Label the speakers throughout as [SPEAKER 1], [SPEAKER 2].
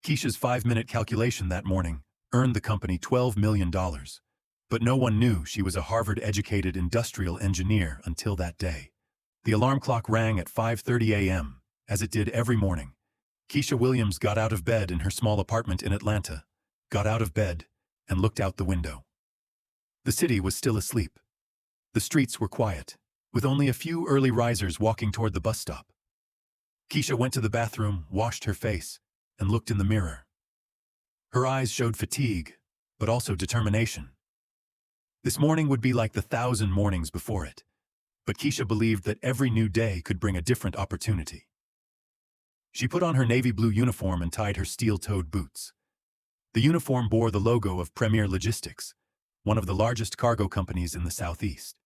[SPEAKER 1] Keisha's 5-minute calculation that morning earned the company $12 million. But no one knew she was a Harvard-educated industrial engineer until that day. The alarm clock rang at 5:30 a.m., as it did every morning. Keisha Williams got out of bed in her small apartment in Atlanta, got out of bed, and looked out the window. The city was still asleep. The streets were quiet, with only a few early risers walking toward the bus stop. Keisha went to the bathroom, washed her face, and looked in the mirror. Her eyes showed fatigue, but also determination. This morning would be like the 1,000 mornings before it, but Keisha believed that every new day could bring a different opportunity. She put on her navy blue uniform and tied her steel-toed boots. The uniform bore the logo of Premier Logistics, one of the largest cargo companies in the Southeast.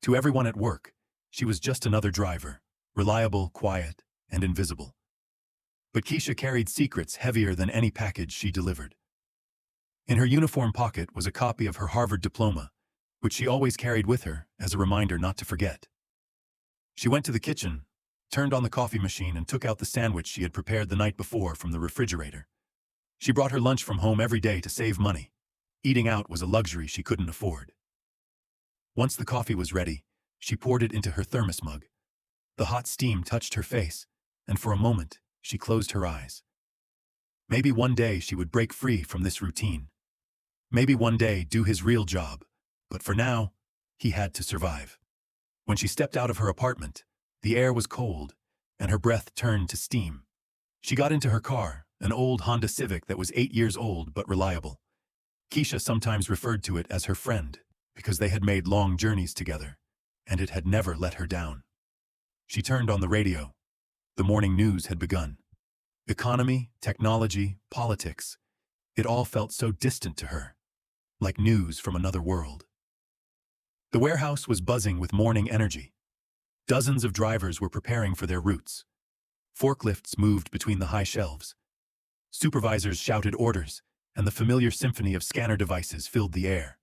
[SPEAKER 1] To everyone at work, she was just another driver, reliable, quiet, and invisible. But Keisha carried secrets heavier than any package she delivered. In her uniform pocket was a copy of her Harvard diploma, which she always carried with her as a reminder not to forget. She went to the kitchen, turned on the coffee machine, and took out the sandwich she had prepared the night before from the refrigerator. She brought her lunch from home every day to save money. Eating out was a luxury she couldn't afford. Once the coffee was ready, she poured it into her thermos mug. The hot steam touched her face, and for a moment, she closed her eyes. Maybe one day she would break free from this routine. Maybe one day do his real job, but for now, he had to survive. When she stepped out of her apartment, the air was cold, and her breath turned to steam. She got into her car, an old Honda Civic that was 8 years old but reliable. Keisha sometimes referred to it as her friend, because they had made long journeys together, and it had never let her down. She turned on the radio. The morning news had begun. Economy, technology, politics, it all felt so distant to her, like news from another world. The warehouse was buzzing with morning energy. Dozens of drivers were preparing for their routes. Forklifts moved between the high shelves. Supervisors shouted orders, and the familiar symphony of scanner devices filled the air.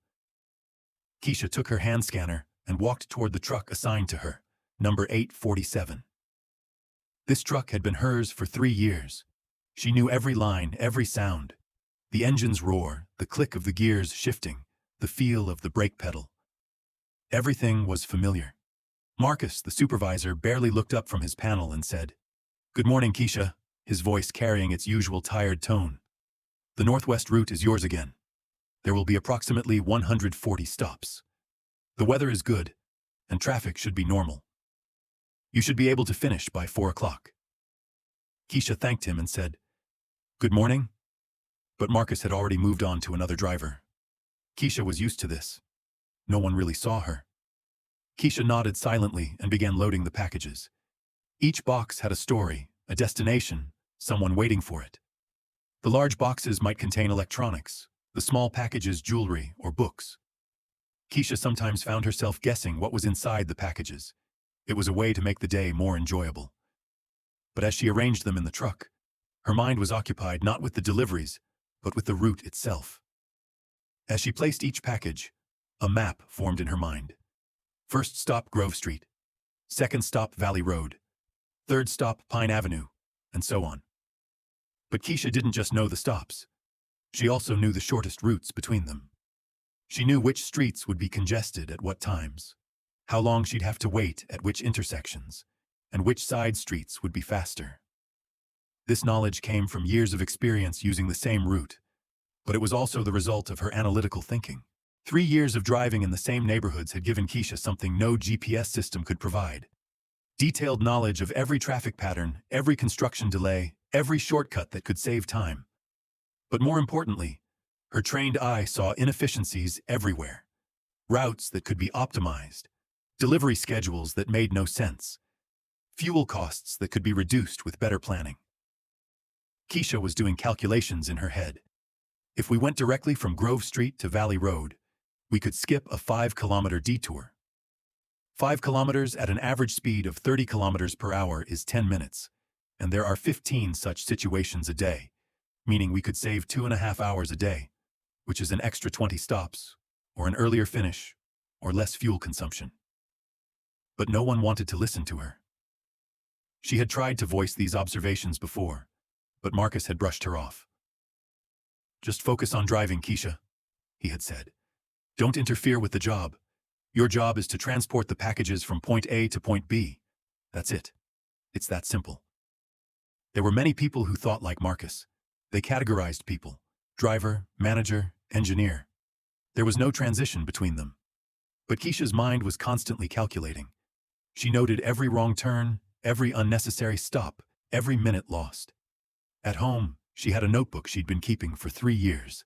[SPEAKER 1] Keisha took her hand scanner and walked toward the truck assigned to her, number 847. This truck had been hers for 3 years. She knew every line, every sound. The engine's roar, the click of the gears shifting, the feel of the brake pedal. Everything was familiar. Marcus, the supervisor, barely looked up from his panel and said, "Good morning, Keisha," his voice carrying its usual tired tone. "The Northwest route is yours again. There will be approximately 140 stops. The weather is good, and traffic should be normal. You should be able to finish by 4 o'clock. Keisha thanked him and said, "Good morning." But Marcus had already moved on to another driver. Keisha was used to this. No one really saw her. Keisha nodded silently and began loading the packages. Each box had a story, a destination, someone waiting for it. The large boxes might contain electronics, the small packages jewelry or books. Keisha sometimes found herself guessing what was inside the packages. It was a way to make the day more enjoyable. But as she arranged them in the truck, her mind was occupied not with the deliveries, but with the route itself. As she placed each package, a map formed in her mind. First stop, Grove Street. Second stop, Valley Road. Third stop, Pine Avenue, and so on. But Keisha didn't just know the stops. She also knew the shortest routes between them. She knew which streets would be congested at what times, how long she'd have to wait at which intersections, and which side streets would be faster. This knowledge came from years of experience using the same route, but it was also the result of her analytical thinking. 3 years of driving in the same neighborhoods had given Keisha something no GPS system could provide. Detailed knowledge of every traffic pattern, every construction delay, every shortcut that could save time. But more importantly, her trained eye saw inefficiencies everywhere. Routes that could be optimized, delivery schedules that made no sense, fuel costs that could be reduced with better planning. Keisha was doing calculations in her head. If we went directly from Grove Street to Valley Road, we could skip a 5-kilometer detour. 5 kilometers at an average speed of 30 kilometers per hour is 10 minutes, and there are 15 such situations a day, meaning we could save 2.5 hours a day, which is an extra 20 stops, or an earlier finish, or less fuel consumption. But no one wanted to listen to her. She had tried to voice these observations before, but Marcus had brushed her off. "Just focus on driving, Keisha," he had said. "Don't interfere with the job. Your job is to transport the packages from point A to point B. That's it. It's that simple." There were many people who thought like Marcus. They categorized people: driver, manager, engineer. There was no transition between them. But Keisha's mind was constantly calculating. She noted every wrong turn, every unnecessary stop, every minute lost. At home, she had a notebook she'd been keeping for 3 years.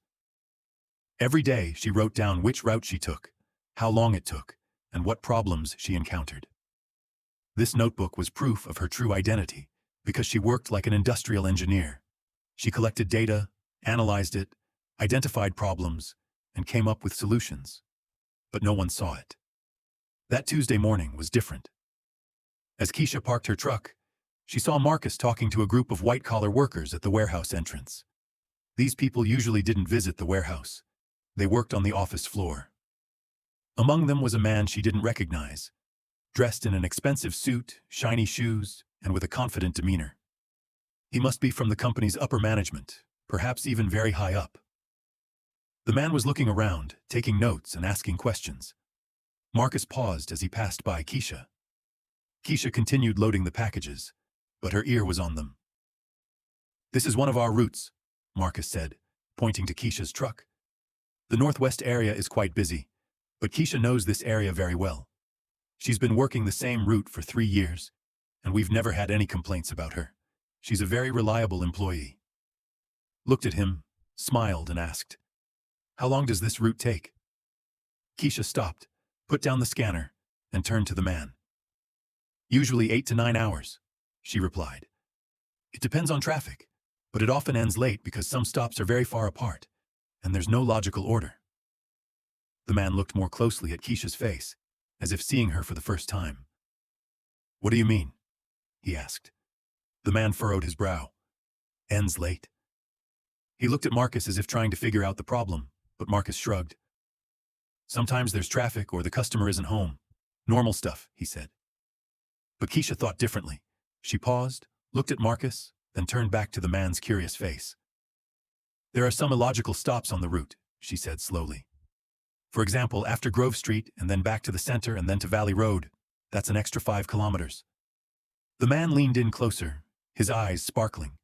[SPEAKER 1] Every day, she wrote down which route she took, how long it took, and what problems she encountered. This notebook was proof of her true identity, because she worked like an industrial engineer. She collected data, analyzed it, identified problems, and came up with solutions. But no one saw it. That Tuesday morning was different. As Keisha parked her truck, she saw Marcus talking to a group of white-collar workers at the warehouse entrance. These people usually didn't visit the warehouse. They worked on the office floor. Among them was a man she didn't recognize, dressed in an expensive suit, shiny shoes, and with a confident demeanor. He must be from the company's upper management, perhaps even very high up. The man was looking around, taking notes and asking questions. Marcus paused as he passed by Keisha. Keisha continued loading the packages, but her ear was on them. "This is one of our routes," Marcus said, pointing to Keisha's truck. "The northwest area is quite busy, but Keisha knows this area very well. She's been working the same route for 3 years, and we've never had any complaints about her. She's a very reliable employee." Looked at him, smiled, and asked, "How long does this route take?" Keisha stopped, put down the scanner, and turned to the man. "Usually 8 to 9 hours, she replied. "It depends on traffic, but it often ends late because some stops are very far apart, and there's no logical order." The man looked more closely at Keisha's face, as if seeing her for the first time. "What do you mean?" he asked. The man furrowed his brow. "Ends late." He looked at Marcus as if trying to figure out the problem, but Marcus shrugged. "Sometimes there's traffic or the customer isn't home. Normal stuff," he said. But Keisha thought differently. She paused, looked at Marcus, then turned back to the man's curious face. "There are some illogical stops on the route," she said slowly. "For example, after Grove Street and then back to the center and then to Valley Road, that's an extra 5 kilometers. The man leaned in closer, his eyes sparkling.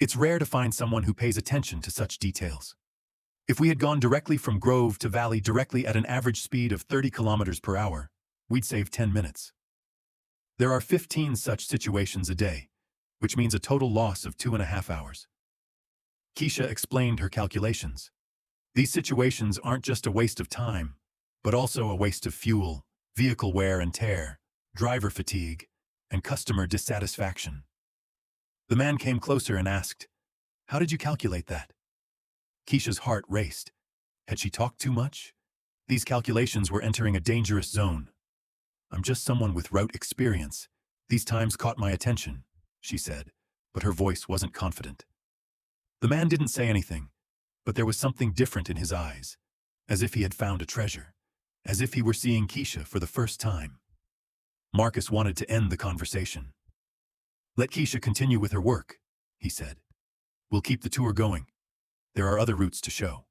[SPEAKER 1] It's rare to find someone who pays attention to such details. If we had gone directly from Grove to Valley directly at an average speed of 30 kilometers per hour, we'd save 10 minutes. There are 15 such situations a day, which means a total loss of 2.5 hours. Keisha explained her calculations. These situations aren't just a waste of time, but also a waste of fuel, vehicle wear and tear, driver fatigue, and customer dissatisfaction. The man came closer and asked, "How did you calculate that?" Keisha's heart raced. Had she talked too much? These calculations were entering a dangerous zone. "I'm just someone with route experience. These times caught my attention," she said, but her voice wasn't confident. The man didn't say anything, but there was something different in his eyes, as if he had found a treasure, as if he were seeing Keisha for the first time. Marcus wanted to end the conversation. "Let Keisha continue with her work," he said. "We'll keep the tour going. There are other routes to show."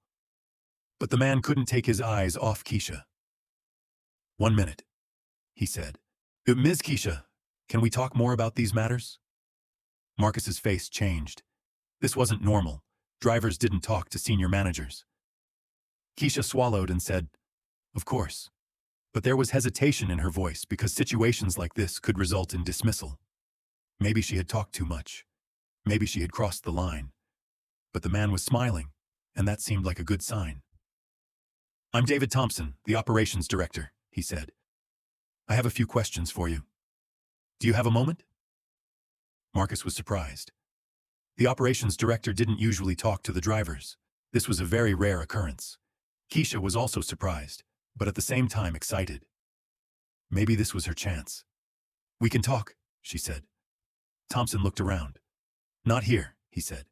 [SPEAKER 1] But the man couldn't take his eyes off Keisha. "1 minute," he said. "Ms. Keisha, can we talk more about these matters?" Marcus's face changed. This wasn't normal. Drivers didn't talk to senior managers. Keisha swallowed and said, "Of course." But there was hesitation in her voice because situations like this could result in dismissal. Maybe she had talked too much. Maybe she had crossed the line. But the man was smiling, and that seemed like a good sign. "I'm David Thompson, the operations director," he said. "I have a few questions for you. Do you have a moment?" Marcus was surprised. The operations director didn't usually talk to the drivers. This was a very rare occurrence. Keisha was also surprised, but at the same time excited. Maybe this was her chance. "We can talk," she said. Thompson looked around. "Not here," he said.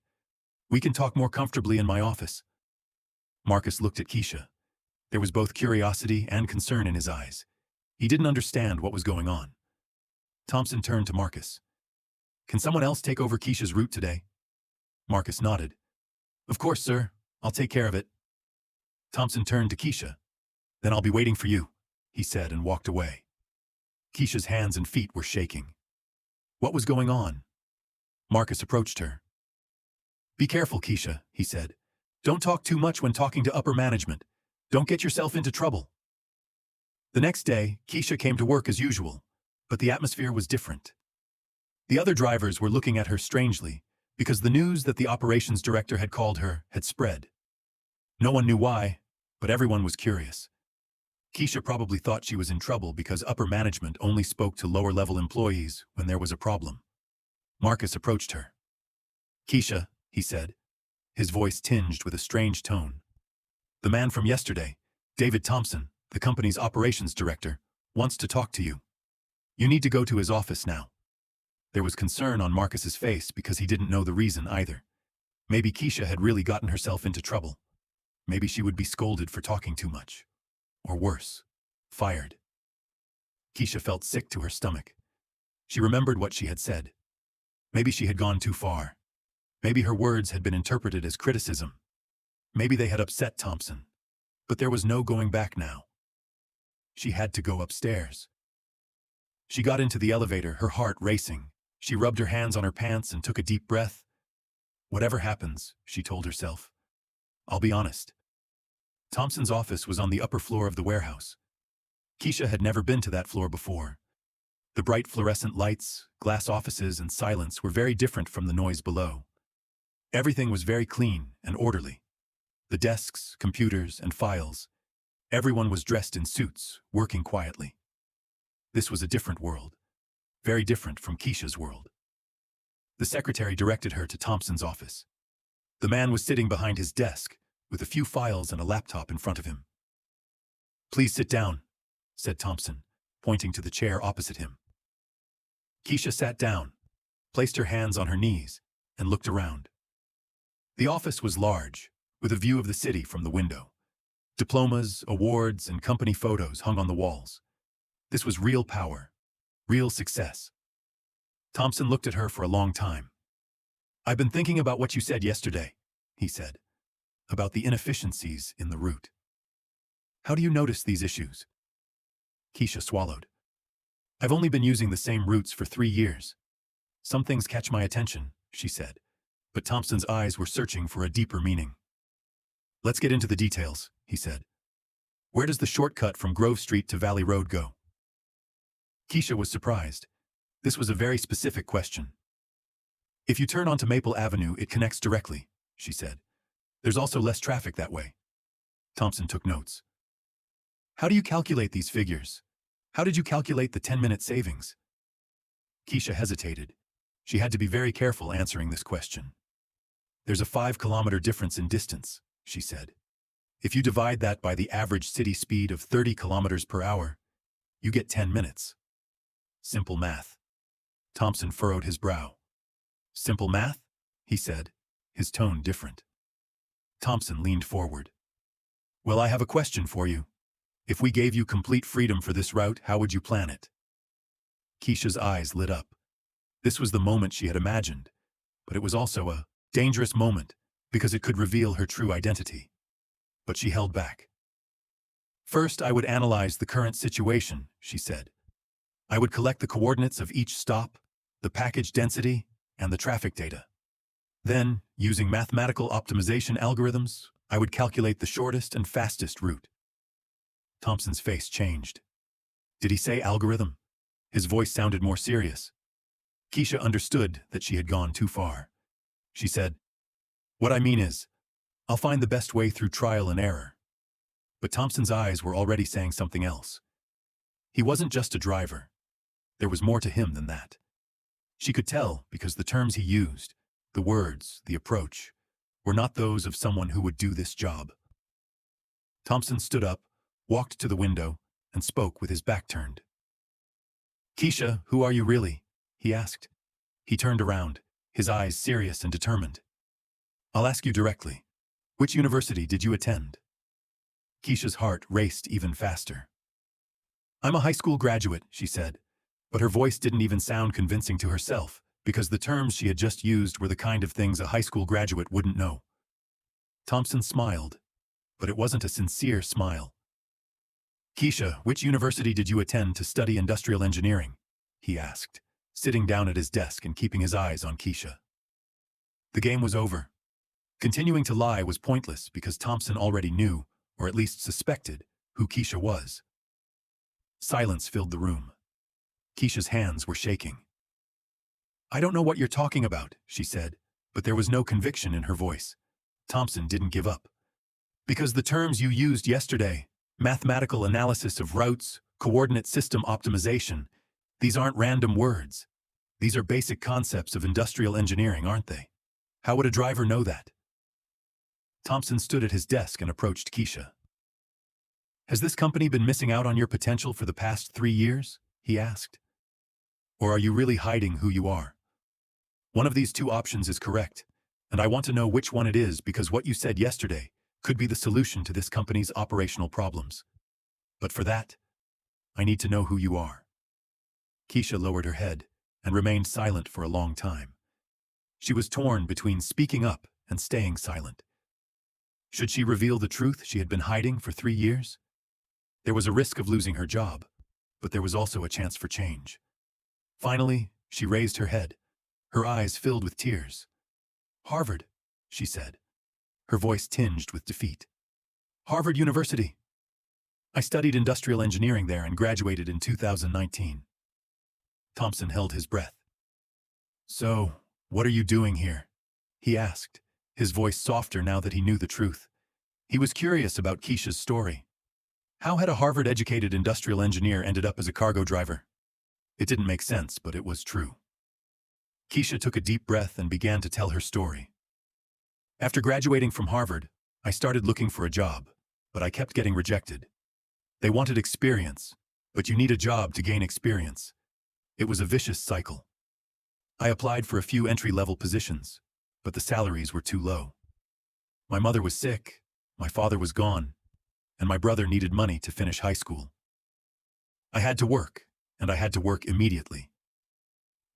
[SPEAKER 1] "We can talk more comfortably in my office." Marcus looked at Keisha. There was both curiosity and concern in his eyes. He didn't understand what was going on. Thompson turned to Marcus. "Can someone else take over Keisha's route today?" Marcus nodded. Of course, sir. I'll take care of it. Thompson turned to Keisha. Then I'll be waiting for you, he said and walked away. Keisha's hands and feet were shaking. What was going on? Marcus approached her. Be careful, Keisha, he said. Don't talk too much when talking to upper management. Don't get yourself into trouble. The next day, Keisha came to work as usual, but the atmosphere was different. The other drivers were looking at her strangely, because the news that the operations director had called her had spread. No one knew why, but everyone was curious. Keisha probably thought she was in trouble because upper management only spoke to lower-level employees when there was a problem. Marcus approached her. Keisha, he said, his voice tinged with a strange tone. The man from yesterday, David Thompson, the company's operations director, wants to talk to you. You need to go to his office now. There was concern on Marcus's face because he didn't know the reason either. Maybe Keisha had really gotten herself into trouble. Maybe she would be scolded for talking too much. Or worse, fired. Keisha felt sick to her stomach. She remembered what she had said. Maybe she had gone too far. Maybe her words had been interpreted as criticism. Maybe they had upset Thompson. But there was no going back now. She had to go upstairs. She got into the elevator, her heart racing. She rubbed her hands on her pants and took a deep breath. Whatever happens, she told herself, I'll be honest. Thompson's office was on the upper floor of the warehouse. Keisha had never been to that floor before. The bright fluorescent lights, glass offices, and silence were very different from the noise below. Everything was very clean and orderly. The desks, computers, and files. Everyone was dressed in suits, working quietly. This was a different world, very different from Keisha's world. The secretary directed her to Thompson's office. The man was sitting behind his desk, with a few files and a laptop in front of him. Please sit down, said Thompson, pointing to the chair opposite him. Keisha sat down, placed her hands on her knees, and looked around. The office was large, with a view of the city from the window. Diplomas, awards, and company photos hung on the walls. This was real power, real success. Thompson looked at her for a long time. I've been thinking about what you said yesterday, he said, about the inefficiencies in the route. How do you notice these issues? Keisha swallowed. I've only been using the same routes for 3 years. Some things catch my attention, she said, but Thompson's eyes were searching for a deeper meaning. Let's get into the details, he said. Where does the shortcut from Grove Street to Valley Road go? Keisha was surprised. This was a very specific question. If you turn onto Maple Avenue, it connects directly, she said. There's also less traffic that way. Thompson took notes. How do you calculate these figures? How did you calculate the 10-minute savings? Keisha hesitated. She had to be very careful answering this question. There's a 5-kilometer difference in distance, she said. If you divide that by the average city speed of 30 kilometers per hour, you get 10 minutes. Simple math. Thompson furrowed his brow. Simple math? He said, his tone different. Thompson leaned forward. Well, I have a question for you. If we gave you complete freedom for this route, how would you plan it? Keisha's eyes lit up. This was the moment she had imagined, but it was also a dangerous moment because it could reveal her true identity. But she held back. First, I would analyze the current situation, she said. I would collect the coordinates of each stop, the package density, and the traffic data. Then, using mathematical optimization algorithms, I would calculate the shortest and fastest route. Thompson's face changed. Did he say algorithm? His voice sounded more serious. Keisha understood that she had gone too far. She said, What I mean is, I'll find the best way through trial and error. But Thompson's eyes were already saying something else. He wasn't just a driver. There was more to him than that. She could tell because the terms he used, the words, the approach, were not those of someone who would do this job. Thompson stood up, walked to the window, and spoke with his back turned. Keisha, who are you really? He asked. He turned around, his eyes serious and determined. I'll ask you directly. Which university did you attend? Keisha's heart raced even faster. I'm a high school graduate, she said, but her voice didn't even sound convincing to herself, because the terms she had just used were the kind of things a high school graduate wouldn't know. Thompson smiled, but it wasn't a sincere smile. "Keisha, which university did you attend to study industrial engineering?" he asked, sitting down at his desk and keeping his eyes on Keisha. The game was over. Continuing to lie was pointless because Thompson already knew, or at least suspected, who Keisha was. Silence filled the room. Keisha's hands were shaking. "I don't know what you're talking about," she said, but there was no conviction in her voice. Thompson didn't give up. "Because the terms you used yesterday, mathematical analysis of routes, coordinate system optimization, these aren't random words. These are basic concepts of industrial engineering, aren't they? How would a driver know that?" Thompson stood at his desk and approached Keisha. "Has this company been missing out on your potential for the past 3 years?" he asked. "Or are you really hiding who you are? One of these two options is correct, and I want to know which one it is because what you said yesterday could be the solution to this company's operational problems. But for that, I need to know who you are." Keisha lowered her head and remained silent for a long time. She was torn between speaking up and staying silent. Should she reveal the truth she had been hiding for 3 years? There was a risk of losing her job, but there was also a chance for change. Finally, she raised her head, her eyes filled with tears. "Harvard," she said, her voice tinged with defeat. "Harvard University. I studied industrial engineering there and graduated in 2019. Thompson held his breath. "So, what are you doing here?" he asked, his voice softer now that he knew the truth. He was curious about Keisha's story. How had a Harvard-educated industrial engineer ended up as a cargo driver? It didn't make sense, but it was true. Keisha took a deep breath and began to tell her story. "After graduating from Harvard, I started looking for a job, but I kept getting rejected. They wanted experience, but you need a job to gain experience. It was a vicious cycle. I applied for a few entry-level positions, but the salaries were too low. My mother was sick, my father was gone, and my brother needed money to finish high school. I had to work, and I had to work immediately."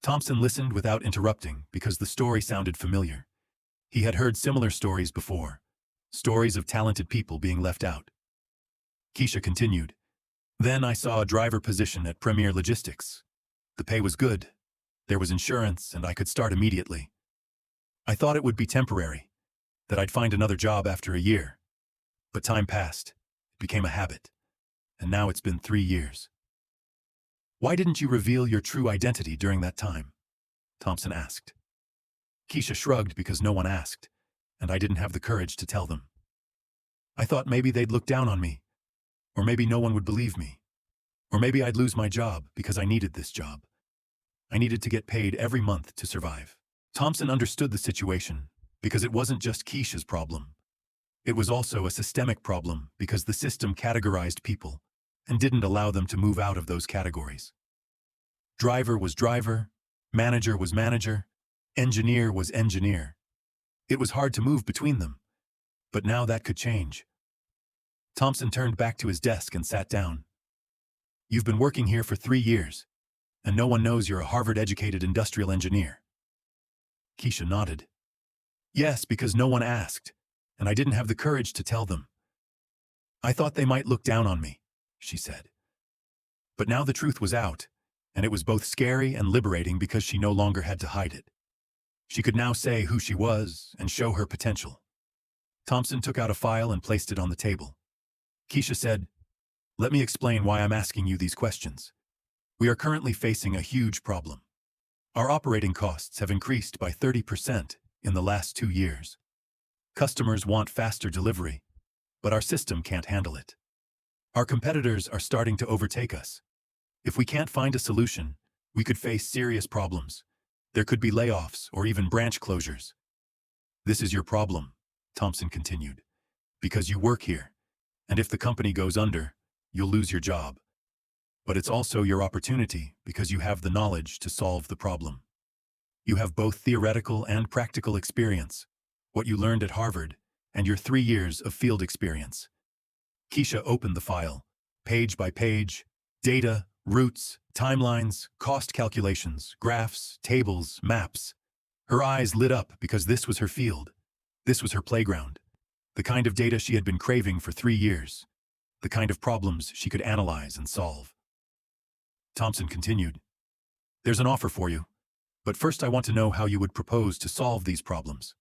[SPEAKER 1] Thompson listened without interrupting because the story sounded familiar. He had heard similar stories before, stories of talented people being left out. Keisha continued, "Then I saw a driver position at Premier Logistics. The pay was good, there was insurance, and I could start immediately. I thought it would be temporary, that I'd find another job after a year. But time passed, it became a habit, and now it's been 3 years." "Why didn't you reveal your true identity during that time?" Thompson asked. Keisha shrugged because no one asked, and I didn't have the courage to tell them. I thought maybe they'd look down on me, or maybe no one would believe me, or maybe I'd lose my job because I needed this job. I needed to get paid every month to survive. Thompson understood the situation because it wasn't just Keisha's problem. It was also a systemic problem because the system categorized people and didn't allow them to move out of those categories. Driver was driver, manager was manager, engineer was engineer. It was hard to move between them, but now that could change. Thompson turned back to his desk and sat down. "You've been working here for 3 years, and no one knows you're a Harvard-educated industrial engineer." Keisha nodded. "Yes, because no one asked, and I didn't have the courage to tell them. I thought they might look down on me," she said. But now the truth was out, and it was both scary and liberating because she no longer had to hide it. She could now say who she was and show her potential. Thompson took out a file and placed it on the table. Keisha said, "Let me explain why I'm asking you these questions. We are currently facing a huge problem. Our operating costs have increased by 30% in the last 2 years. Customers want faster delivery, but our system can't handle it. Our competitors are starting to overtake us. If we can't find a solution, we could face serious problems. There could be layoffs or even branch closures." "This is your problem," Thompson continued, "because you work here, and if the company goes under, you'll lose your job. But it's also your opportunity because you have the knowledge to solve the problem. You have both theoretical and practical experience, what you learned at Harvard, and your 3 years of field experience." Keisha opened the file, page by page, data, Routes, timelines, cost calculations, graphs, tables, maps. Her eyes lit up because this was her field. This was her playground. The kind of data she had been craving for 3 years. The kind of problems she could analyze and solve. Thompson continued, "There's an offer for you, but first I want to know how you would propose to solve these problems."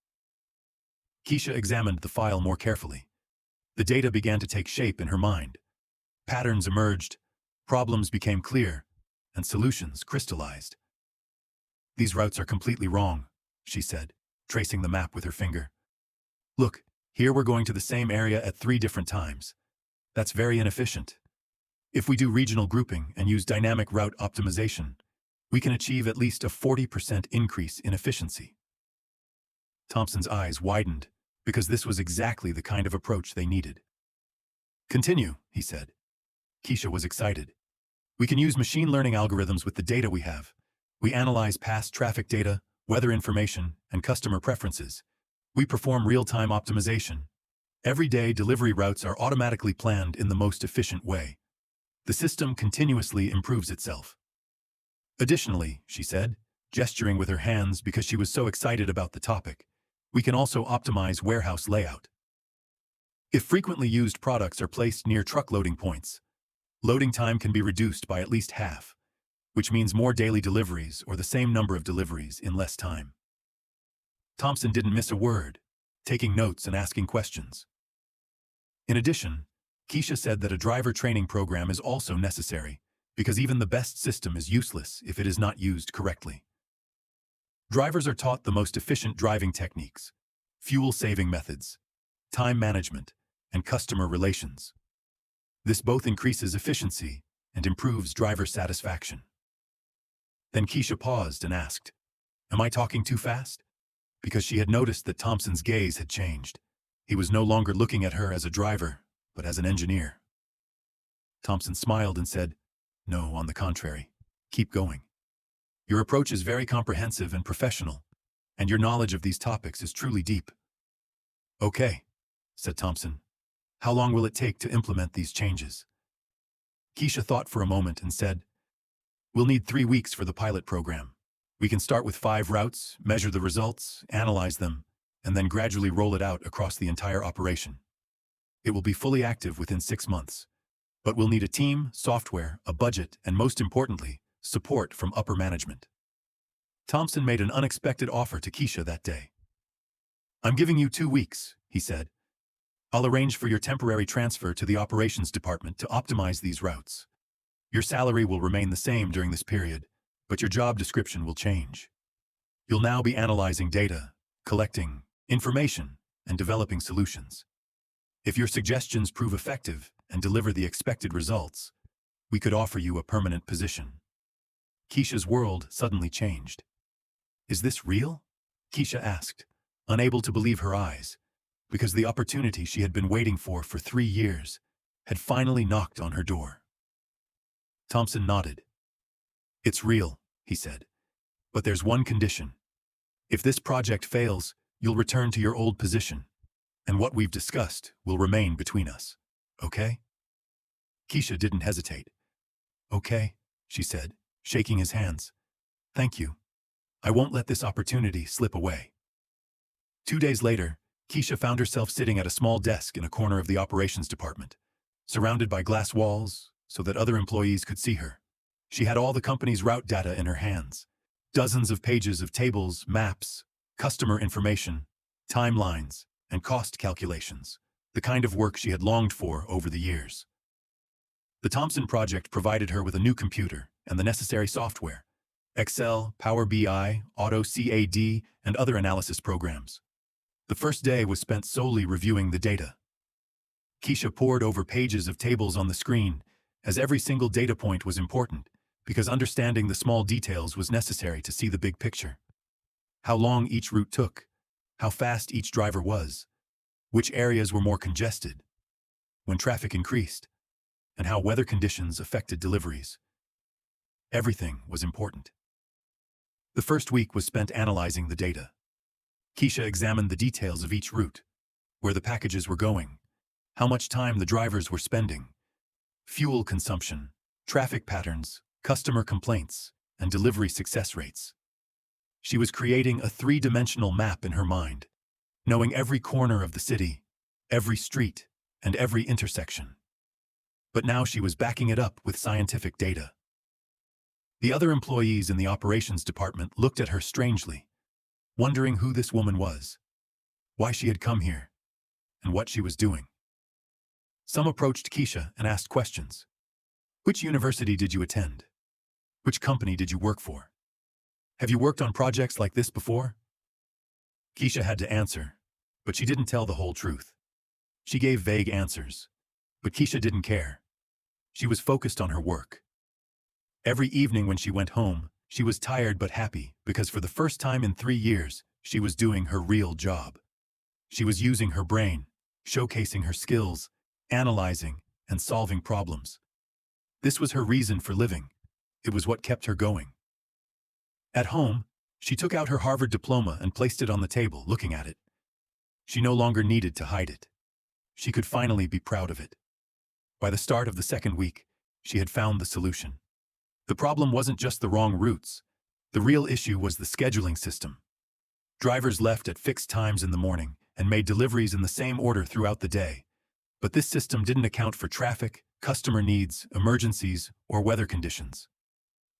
[SPEAKER 1] Keisha examined the file more carefully. The data began to take shape in her mind. Patterns emerged, problems became clear, and solutions crystallized. "These routes are completely wrong," she said, tracing the map with her finger. "Look, here we're going to the same area at 3 different times. That's very inefficient. If we do regional grouping and use dynamic route optimization, we can achieve at least a 40% increase in efficiency." Thompson's eyes widened because this was exactly the kind of approach they needed. "Continue," he said. Keisha was excited. "We can use machine learning algorithms with the data we have. We analyze past traffic data, weather information, and customer preferences. We perform real-time optimization. Every day, delivery routes are automatically planned in the most efficient way. The system continuously improves itself." "Additionally," she said, gesturing with her hands because she was so excited about the topic, "we can also optimize warehouse layout. If frequently used products are placed near truck loading points, loading time can be reduced by at least half, which means more daily deliveries or the same number of deliveries in less time." Thompson didn't miss a word, taking notes and asking questions. In addition, Keisha said that a driver training program is also necessary because even the best system is useless if it is not used correctly. Drivers are taught the most efficient driving techniques, fuel-saving methods, time management, and customer relations. This both increases efficiency and improves driver satisfaction. Then Keisha paused and asked, "Am I talking too fast?" Because she had noticed that Thompson's gaze had changed. He was no longer looking at her as a driver, but as an engineer. Thompson smiled and said, "No, on the contrary. Keep going. Your approach is very comprehensive and professional, and your knowledge of these topics is truly deep." "Okay," said Thompson. "How long will it take to implement these changes?" Keisha thought for a moment and said, "We'll need 3 weeks for the pilot program. We can start with 5 routes, measure the results, analyze them, and then gradually roll it out across the entire operation. It will be fully active within 6 months, but we'll need a team, software, a budget, and most importantly, support from upper management." Thompson made an unexpected offer to Keisha that day. "I'm giving you 2 weeks," he said. "I'll arrange for your temporary transfer to the operations department to optimize these routes. Your salary will remain the same during this period, but your job description will change. You'll now be analyzing data, collecting information, and developing solutions. If your suggestions prove effective and deliver the expected results, we could offer you a permanent position." Keisha's world suddenly changed. "Is this real?" Keisha asked, unable to believe her eyes, because the opportunity she had been waiting for 3 years had finally knocked on her door. Thompson nodded. "It's real," he said, "but there's one condition. If this project fails, you'll return to your old position, and what we've discussed will remain between us. Okay?" Keisha didn't hesitate. "Okay," she said, shaking his hands. "Thank you. I won't let this opportunity slip away." 2 days later, Keisha found herself sitting at a small desk in a corner of the operations department, surrounded by glass walls so that other employees could see her. She had all the company's route data in her hands, dozens of pages of tables, maps, customer information, timelines, and cost calculations, the kind of work she had longed for over the years. The Thompson project provided her with a new computer and the necessary software: Excel, Power BI, AutoCAD, and other analysis programs. The first day was spent solely reviewing the data. Keisha pored over pages of tables on the screen, as every single data point was important, because understanding the small details was necessary to see the big picture. How long each route took, how fast each driver was, which areas were more congested, when traffic increased, and how weather conditions affected deliveries. Everything was important. The first week was spent analyzing the data. Keisha examined the details of each route, where the packages were going, how much time the drivers were spending, fuel consumption, traffic patterns, customer complaints, and delivery success rates. She was creating a three-dimensional map in her mind, knowing every corner of the city, every street, and every intersection. But now she was backing it up with scientific data. The other employees in the operations department looked at her strangely, wondering who this woman was, why she had come here, and what she was doing. Some approached Keisha and asked questions. Which university did you attend? Which company did you work for? Have you worked on projects like this before? Keisha had to answer, but she didn't tell the whole truth. She gave vague answers, but Keisha didn't care. She was focused on her work. Every evening when she went home, she was tired but happy because for the first time in 3 years, she was doing her real job. She was using her brain, showcasing her skills, analyzing, and solving problems. This was her reason for living. It was what kept her going. At home, she took out her Harvard diploma and placed it on the table, looking at it. She no longer needed to hide it. She could finally be proud of it. By the start of the second week, she had found the solution. The problem wasn't just the wrong routes. The real issue was the scheduling system. Drivers left at fixed times in the morning and made deliveries in the same order throughout the day. But this system didn't account for traffic, customer needs, emergencies, or weather conditions.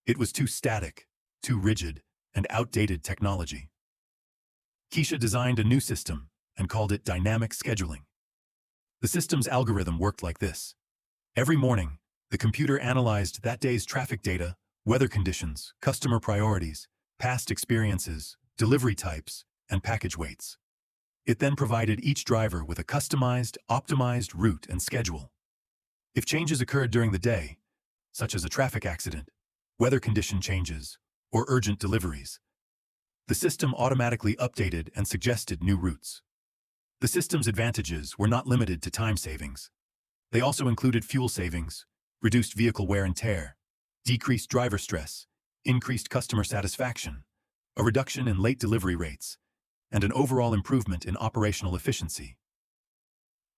[SPEAKER 1] It was too static, too rigid, and outdated technology. Keisha designed a new system and called it dynamic scheduling. The system's algorithm worked like this. Every morning, the computer analyzed that day's traffic data, weather conditions, customer priorities, past experiences, delivery types, and package weights. It then provided each driver with a customized, optimized route and schedule. If changes occurred during the day, such as a traffic accident, weather condition changes, or urgent deliveries, the system automatically updated and suggested new routes. The system's advantages were not limited to time savings. They also included fuel savings, reduced vehicle wear and tear, decreased driver stress, increased customer satisfaction, a reduction in late delivery rates, and an overall improvement in operational efficiency.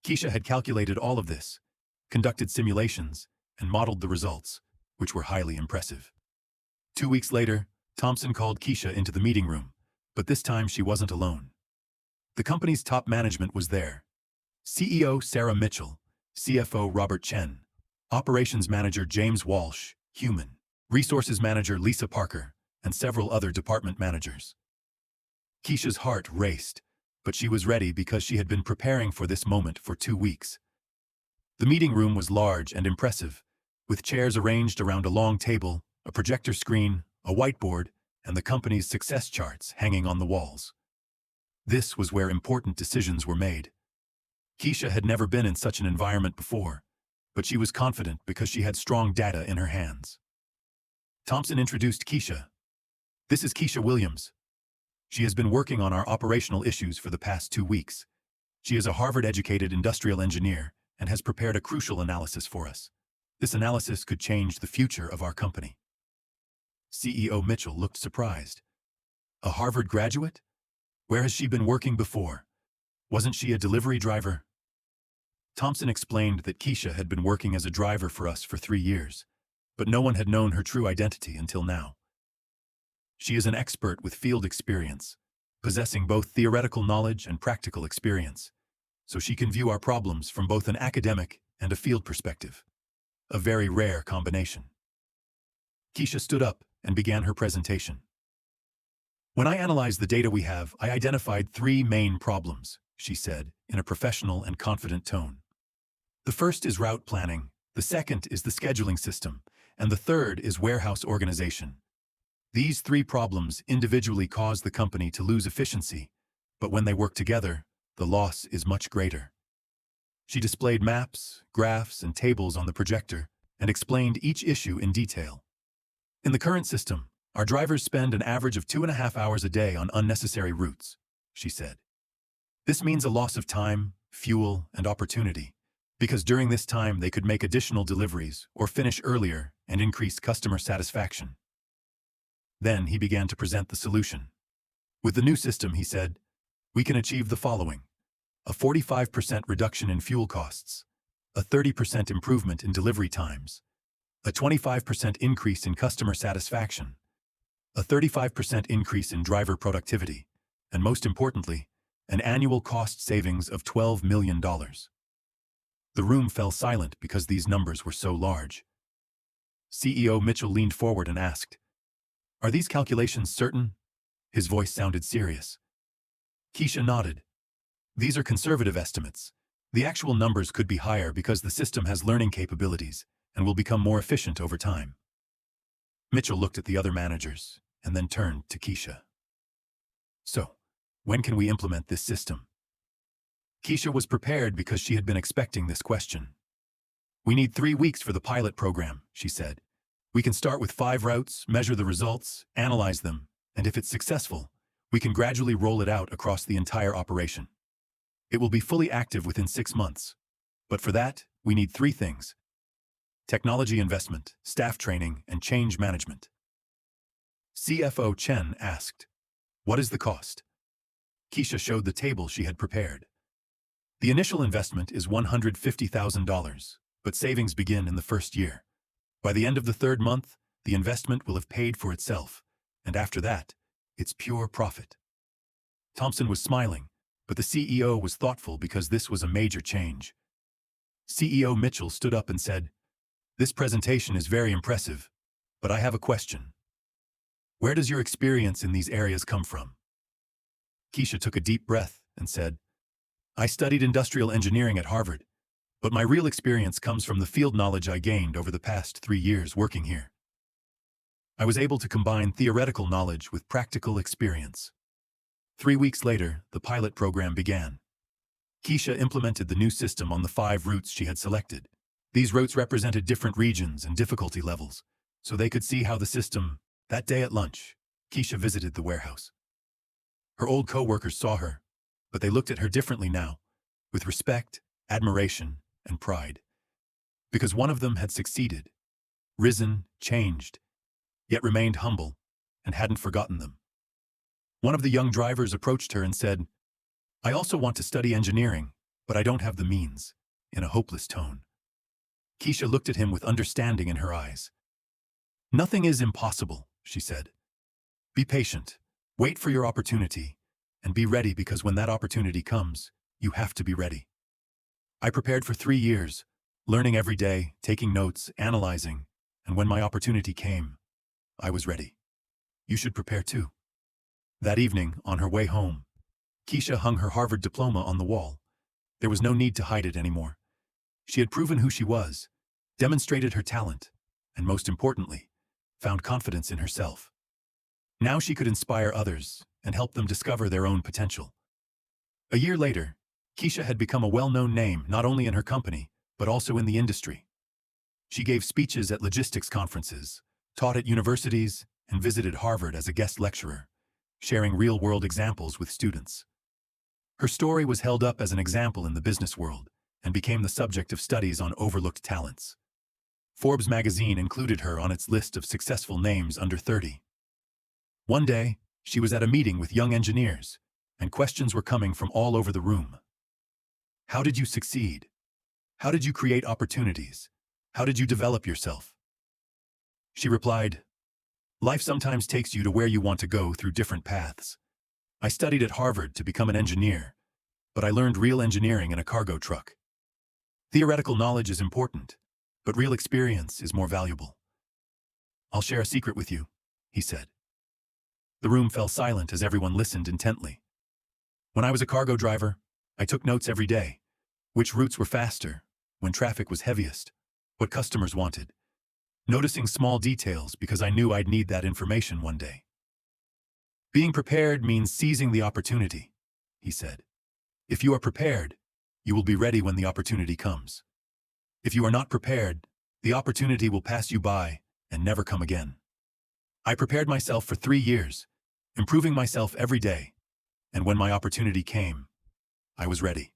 [SPEAKER 1] Keisha had calculated all of this, conducted simulations, and modeled the results, which were highly impressive. 2 weeks later, Thompson called Keisha into the meeting room, but this time she wasn't alone. The company's top management was there. CEO Sarah Mitchell, CFO Robert Chen, Operations Manager James Walsh, Human, Resources Manager Lisa Parker, and several other department managers. Keisha's heart raced, but she was ready because she had been preparing for this moment for 2 weeks. The meeting room was large and impressive, with chairs arranged around a long table, a projector screen, a whiteboard, and the company's success charts hanging on the walls. This was where important decisions were made. Keisha had never been in such an environment before, but she was confident because she had strong data in her hands. Thompson introduced Keisha. This is Keisha Williams. She has been working on our operational issues for the past 2 weeks. She is a Harvard-educated industrial engineer and has prepared a crucial analysis for us. This analysis could change the future of our company. CEO Mitchell looked surprised. A Harvard graduate? Where has she been working before? Wasn't she a delivery driver? Thompson explained that Keisha had been working as a driver for us for 3 years, but no one had known her true identity until now. She is an expert with field experience, possessing both theoretical knowledge and practical experience, so she can view our problems from both an academic and a field perspective. A very rare combination. Keisha stood up and began her presentation. When I analyzed the data we have, I identified 3 main problems, she said, in a professional and confident tone. The first is route planning, the second is the scheduling system, and the third is warehouse organization. These 3 problems individually cause the company to lose efficiency, but when they work together, the loss is much greater. She displayed maps, graphs, and tables on the projector and explained each issue in detail. In the current system, our drivers spend an average of 2.5 hours a day on unnecessary routes, she said. This means a loss of time, fuel, and opportunity, because during this time they could make additional deliveries or finish earlier and increase customer satisfaction. Then he began to present the solution. With the new system, he said, we can achieve the following: a 45% reduction in fuel costs, a 30% improvement in delivery times, a A 25% increase in customer satisfaction, a 35% increase in driver productivity, and most importantly, an annual cost savings of $12 million. The room fell silent because these numbers were so large. CEO Mitchell leaned forward and asked, "Are these calculations certain?" His voice sounded serious. Keisha nodded. "These are conservative estimates. The actual numbers could be higher because the system has learning capabilities and will become more efficient over time." Mitchell looked at the other managers and then turned to Keisha. "So, when can we implement this system?" Keisha was prepared because she had been expecting this question. "We need 3 weeks for the pilot program," she said. "We can start with 5 routes, measure the results, analyze them, and if it's successful, we can gradually roll it out across the entire operation. It will be fully active within 6 months. But for that, we need 3 things: technology investment, staff training, and change management." CFO Chen asked, "What is the cost?" Keisha showed the table she had prepared. "The initial investment is $150,000, but savings begin in the first year. By the end of the 3rd month, the investment will have paid for itself, and after that, it's pure profit." Thompson was smiling, but the CEO was thoughtful because this was a major change. CEO Mitchell stood up and said, "This presentation is very impressive, but I have a question. Where does your experience in these areas come from?" Keisha took a deep breath and said, "I studied industrial engineering at Harvard, but my real experience comes from the field knowledge I gained over the past 3 years working here. I was able to combine theoretical knowledge with practical experience." 3 weeks later, the pilot program began. Keisha implemented the new system on the 5 routes she had selected. These routes represented different regions and difficulty levels, so they could see how the system. That day at lunch, Keisha visited the warehouse. Her old co-workers saw her, but they looked at her differently now, with respect, admiration, and pride. Because one of them had succeeded, risen, changed, yet remained humble, and hadn't forgotten them. One of the young drivers approached her and said, "I also want to study engineering, but I don't have the means," in a hopeless tone. Keisha looked at him with understanding in her eyes. "Nothing is impossible," she said. "Be patient, wait for your opportunity, and be ready because when that opportunity comes, you have to be ready. I prepared for 3 years, learning every day, taking notes, analyzing, and when my opportunity came, I was ready. You should prepare too." That evening, on her way home, Keisha hung her Harvard diploma on the wall. There was no need to hide it anymore. She had proven who she was, demonstrated her talent, and most importantly, found confidence in herself. Now she could inspire others and help them discover their own potential. A year later, Keisha had become a well-known name not only in her company, but also in the industry. She gave speeches at logistics conferences, taught at universities, and visited Harvard as a guest lecturer, sharing real-world examples with students. Her story was held up as an example in the business world and became the subject of studies on overlooked talents. Forbes magazine included her on its list of successful names under 30. One day, she was at a meeting with young engineers, and questions were coming from all over the room. How did you succeed? How did you create opportunities? How did you develop yourself? She replied, "Life sometimes takes you to where you want to go through different paths. I studied at Harvard to become an engineer, but I learned real engineering in a cargo truck. Theoretical knowledge is important, but real experience is more valuable. I'll share a secret with you," he said. The room fell silent as everyone listened intently. "When I was a cargo driver, I took notes every day. Which routes were faster, when traffic was heaviest, what customers wanted. Noticing small details because I knew I'd need that information one day. Being prepared means seizing the opportunity," he said. "If you are prepared, you will be ready when the opportunity comes. If you are not prepared, the opportunity will pass you by and never come again. I prepared myself for 3 years, improving myself every day, and when my opportunity came, I was ready.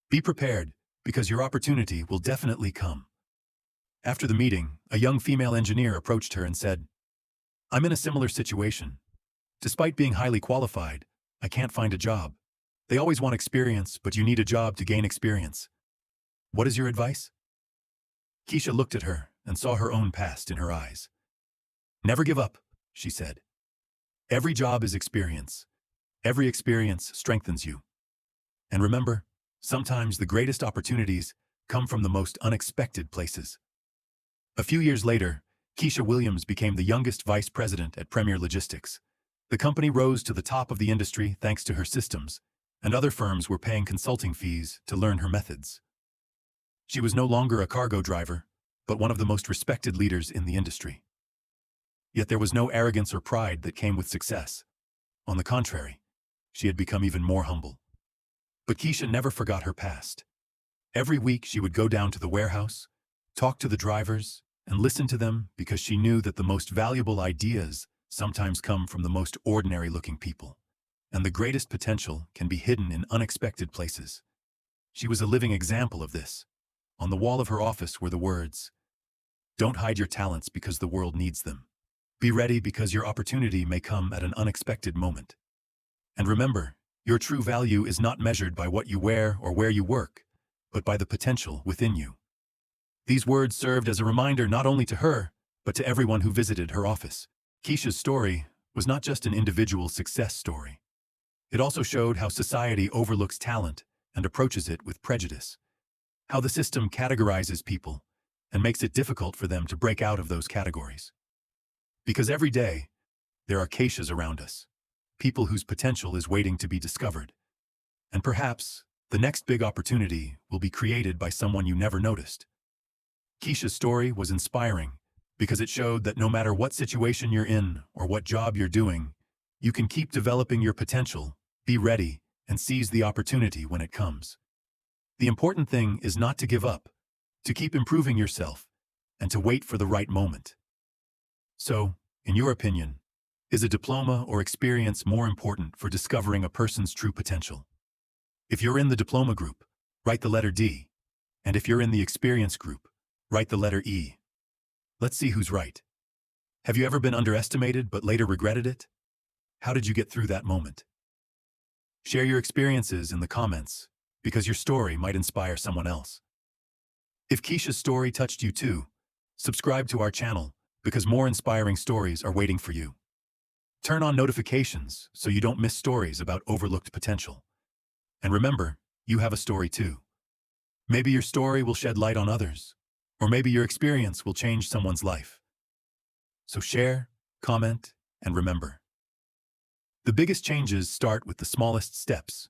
[SPEAKER 1] Be prepared, because your opportunity will definitely come." After the meeting, a young female engineer approached her and said, "I'm in a similar situation. Despite being highly qualified, I can't find a job. They always want experience, but you need a job to gain experience. What is your advice?" Keisha looked at her and saw her own past in her eyes. "Never give up," she said. "Every job is experience. Every experience strengthens you. And remember, sometimes the greatest opportunities come from the most unexpected places." A few years later, Keisha Williams became the youngest vice president at Premier Logistics. The company rose to the top of the industry thanks to her systems, and other firms were paying consulting fees to learn her methods. She was no longer a cargo driver, but one of the most respected leaders in the industry. Yet there was no arrogance or pride that came with success. On the contrary, she had become even more humble. But Keisha never forgot her past. Every week she would go down to the warehouse, talk to the drivers, and listen to them because she knew that the most valuable ideas sometimes come from the most ordinary-looking people, and the greatest potential can be hidden in unexpected places. She was a living example of this. On the wall of her office were the words, "Don't hide your talents because the world needs them. Be ready because your opportunity may come at an unexpected moment. And remember, your true value is not measured by what you wear or where you work, but by the potential within you." These words served as a reminder not only to her, but to everyone who visited her office. Keisha's story was not just an individual success story. It also showed how society overlooks talent and approaches it with prejudice, how the system categorizes people and makes it difficult for them to break out of those categories. Because every day, there are Keishas around us, people whose potential is waiting to be discovered. And perhaps, the next big opportunity will be created by someone you never noticed. Keisha's story was inspiring because it showed that no matter what situation you're in or what job you're doing, you can keep developing your potential, be ready, and seize the opportunity when it comes. The important thing is not to give up, to keep improving yourself, and to wait for the right moment. So, in your opinion, is a diploma or experience more important for discovering a person's true potential? If you're in the diploma group, write the letter D, and if you're in the experience group, write the letter E. Let's see who's right. Have you ever been underestimated but later regretted it? How did you get through that moment? Share your experiences in the comments, because your story might inspire someone else. If Keisha's story touched you too, subscribe to our channel, because more inspiring stories are waiting for you. Turn on notifications so you don't miss stories about overlooked potential. And remember, you have a story too. Maybe your story will shed light on others, or maybe your experience will change someone's life. So share, comment, and remember. The biggest changes start with the smallest steps.